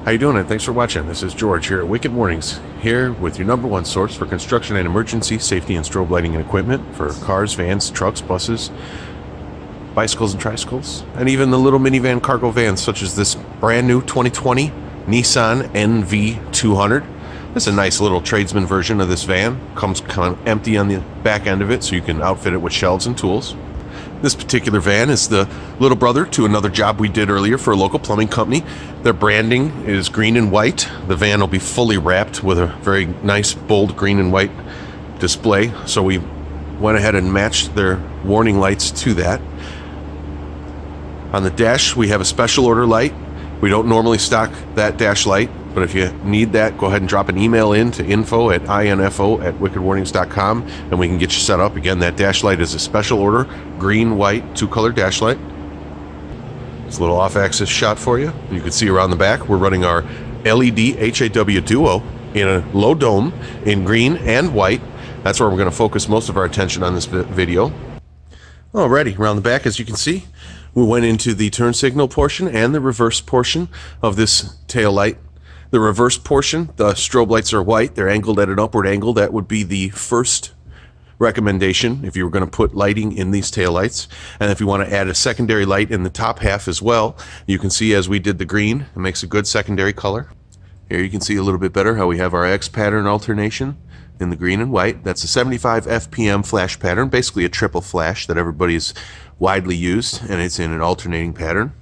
How you doing? And thanks for watching. This is George here at Wicked Warnings, here with your number one source for construction and emergency safety and strobe lighting and equipment for cars, vans, trucks, buses, bicycles and tricycles, and even the little minivan cargo vans such as this brand new 2020 Nissan NV200. This is a nice little tradesman version of this van. Comes kind of empty on the back end of it, so you can outfit it with shelves and tools. This particular van is the little brother to another job we did earlier for a local plumbing company. Their branding is green and white. The van will be fully wrapped with a very nice bold green and white display. So we went ahead and matched their warning lights to that. On the dash, we have a special order light. We don't normally stock that dash light, but if you need that, go ahead and drop an email in to info@wickedwarnings.com and we can get you set up. Again, that dash light is a special order, green, white, two-color dash light. It's a little off-axis shot for you. You can see around the back, we're running our LED HAW Duo in a low dome in green and white. That's where we're going to focus most of our attention on this video. Alrighty, around the back, as you can see, we went into the turn signal portion and the reverse portion of this tail light. The reverse portion, the strobe lights are white. They're angled at an upward angle. That would be the first recommendation if you were going to put lighting in these tail lights. And if you want to add a secondary light in the top half as well, you can see as we did the green, it makes a good secondary color. Here you can see a little bit better how we have our X pattern alternation in the green and white. That's a 75 FPM flash pattern, basically a triple flash that everybody's widely used, and it's in an alternating pattern.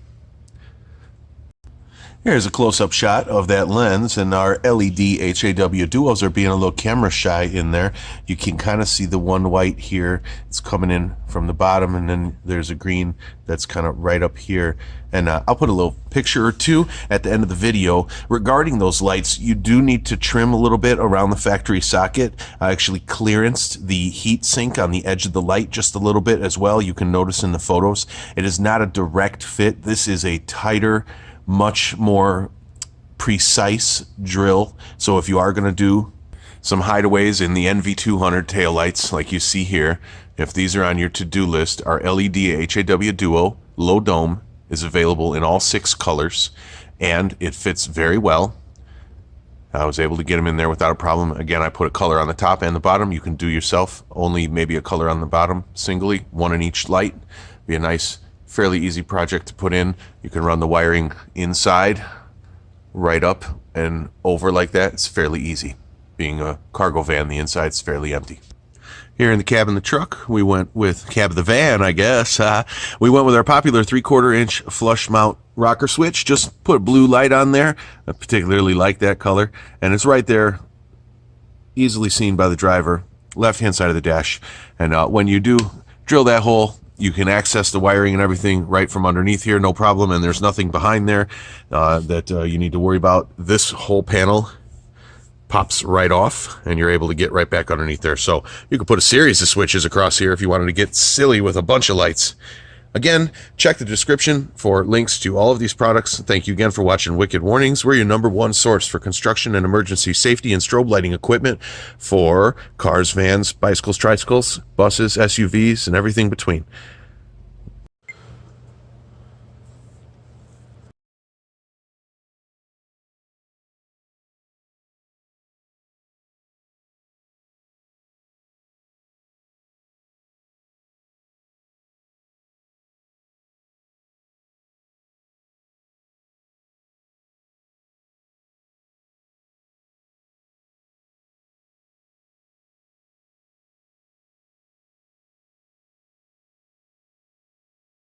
Here's a close-up shot of that lens, and our LED HAW Duos are being a little camera shy in there. You can kind of see the one white here. It's coming in from the bottom, and then there's a green that's kind of right up here. And I'll put a little picture or two at the end of the video. Regarding those lights, you do need to trim a little bit around the factory socket. I actually clearanced the heat sink on the edge of the light just a little bit as well. You can notice in the photos. It is not a direct fit. This is a tighter, much more precise drill. So if you are going to do some hideaways in the NV200 taillights like you see here, if these are on your to-do list, our LED HAW Duo low dome is available in all 6 colors, and it fits very well. I was able to get them in there without a problem. Again, I put a color on the top and the bottom. You can do yourself only maybe a color on the bottom singly, one in each light. Be a nice, fairly easy project to put in. You can run the wiring inside, right up and over like that. It's fairly easy. Being a cargo van, the inside's fairly empty. Here in the cab of the truck, we went with cab of the van, I guess. We went with our popular 3/4 inch flush mount rocker switch. Just put a blue light on there. I particularly like that color. And it's right there, easily seen by the driver, left-hand side of the dash. And when you do drill that hole, you can access the wiring and everything right from underneath here, no problem. And there's nothing behind there that you need to worry about. This whole panel pops right off and you're able to get right back underneath there. So you can put a series of switches across here if you wanted to get silly with a bunch of lights. Again, check the description for links to all of these products. Thank you again for watching Wicked Warnings. We're your number one source for construction and emergency safety and strobe lighting equipment for cars, vans, bicycles, tricycles, buses, SUVs, and everything between.